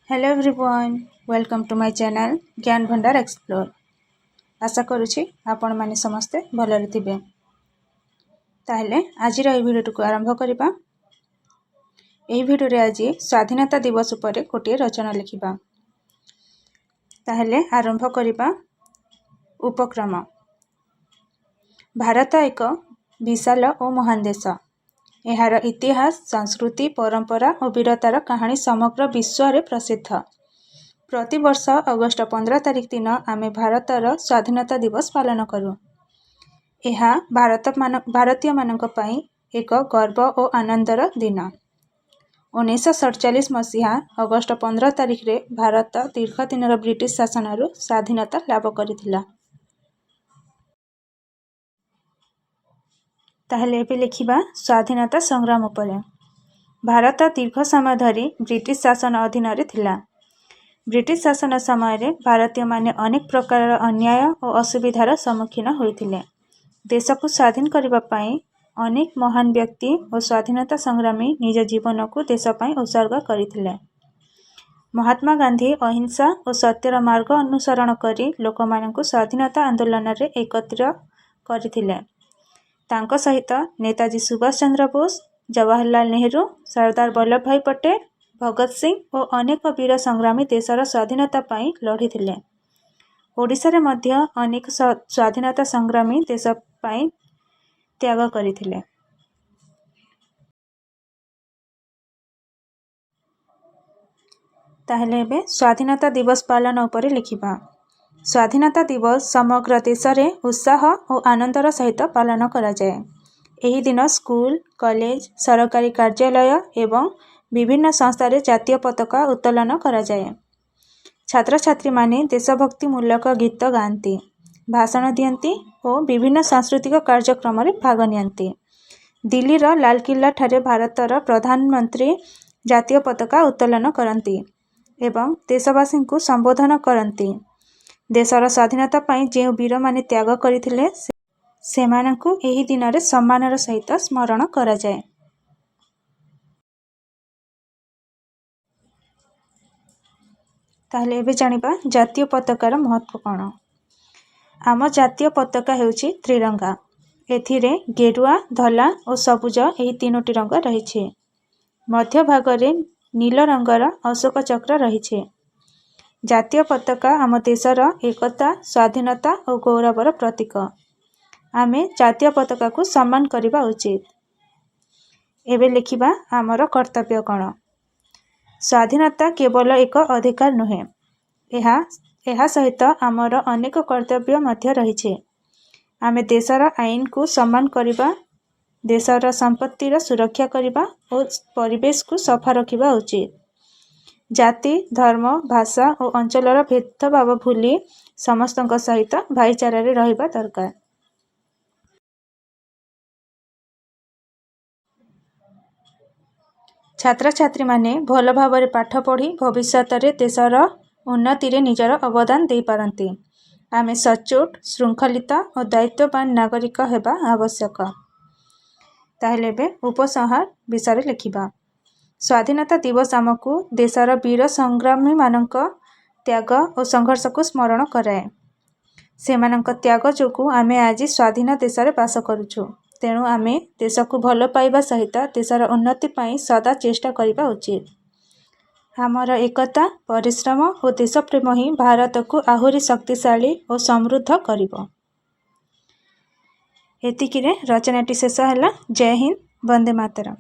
Hello everyone, welcome to my channel Gyan Bhandar explore. आशा करुछि आपण माने समस्ते भलरे थिबे। ताहले आजिर ए भिडियो को आरंभ करिबा। एही भिडियो रे आज स्वाधीनता दिवस उपरे गोटे रचना लिखिबा। ताहले आरंभ करिबा। उपक्रम। भारत एक विशाल और महान देश। एहार इतिहास, संस्कृति, परंपरा और वीरतार कहानी समग्र विश्व रे प्रसिद्ध। प्रति वर्ष अगस्ट 15 तारिख दिन आमे भारतर स्वाधीनता दिवस पालन करूँ। यह भारतीय मानक पई एक गर्व और आनंदर दिन। 1947 मसीहा अगस्ट 15 तारिख रे भारत दीर्घ दिन ब्रिटिश शासन स्वाधीनता लाभ करिथिला। ताहले एबे लिखिबा स्वाधीनता संग्राम उपरे। भारत दीर्घ समय धरी ब्रिटिश शासन अधीन रे थिला। ब्रिटिश शासन समय रे भारतीय माने अनेक प्रकार अन्याय और असुविधार सम्मुखीन होइथिले। देश को स्वाधीन करबा पई अनेक महान व्यक्ति और स्वाधीनता संग्रामी निज जीवन को देश पई उत्सर्ग करिथिले। महात्मा गांधी अहिंसा और सत्यर मार्ग अनुसरण करी लोकमानंकु स्वाधीनता आंदोलन रे एकत्र करिथिले। तांको सहित नेताजी सुभाष चंद्र बोस, जवाहरलाल नेहरू, सरदार वल्लभ भाई पटेल, भगत सिंह और अनेक वीर संग्रामी देशर स्वाधीनता पई लढ़िथिले। ओडिशा रे मध्य अनेक स्वाधीनता संग्रामी देश पई त्याग करिथिले। ताहले एबे स्वाधीनता दिवस पालन उपरे लिखिबा। स्वाधीनता दिवस समग्र देश रे उत्साह और आनंदर सहित पालन करा जाए। एही दिन स्कूल, कॉलेज, सरकारी कार्यालय एवं विभिन्न संस्था रे जातीय पताका उत्तोलन करा जाए। छात्र छात्री माने देशभक्ति मूलक गीत गाती, भाषण दियंती और विभिन्न सांस्कृतिक कार्यक्रम रे भाग नियंती। दिल्ली रो लाल किला ठारे भारतर प्रधानमंत्री जातीय पताका उत्तोलन करती एवं देशवासी को संबोधन करती। देशर स्वाधीनता पई जे वीर माने त्याग करिथिले सेमानंकु एही दिन रे सम्मानर सहित स्मरण करा जाए। ताहले एबे जानिबा जातीय पताकार महत्व कोन। आम जातीय पताका हेउछि त्रिरंगा। एथिरे गेरुआ, धला और सबुज एही तीनोटी रंग रहिछे। मध्य भाग रे नील रंगर अशोक चक्र रहिछे। जातीय पताका आम देशर एकता, स्वाधीनता और गौरवर प्रतीक। आमे जातीय पताका को सम्मान करिबा उचित। एबे लिखिबा आमर कर्तव्य कोन। स्वाधीनता केवल एक अधिकार नुहे, एहा सहित आमर अनेक कर्तव्य मध्य रहिछे। आमे देशर आईन को सम्मान करिबा, देशर संपत्तिर सुरक्षा करिबा और परिवेश को सफा रखिबा उचित। जाति, धर्म, भाषा और अंचलर भेदभाव भूली समस्तक सहित भाईचारा रे रहिबा दरकार। छात्र छात्री माने भल भाव पाठ पढ़ी भविष्य रे देशर उन्नति रे निजर अवदान दे पारंती। आमे सचोट, श्रृंखलित और दायित्ववान नागरिक हेबा आवश्यक। ताहले बे उपसंहार विषय लिखिबा। स्वाधीनता दिवस आमको देशर वीर संग्रामी मानक त्याग और संघर्ष को स्मरण कराए। सेमानक त्याग जोगु आमे आज स्वाधीन देश रे बास करूछु। तेणु आमे देश को भल पाइबा सहित देशर उन्नति पई सदा चेष्टा करिबा उचित। आमर एकता, परिश्रम और देशप्रेम ही भारत को आहुरी शक्तिशाली और समृद्ध करिबो। एतिकिरे रचनाटी शेष होला। जय हिंद, वंदे मातरम।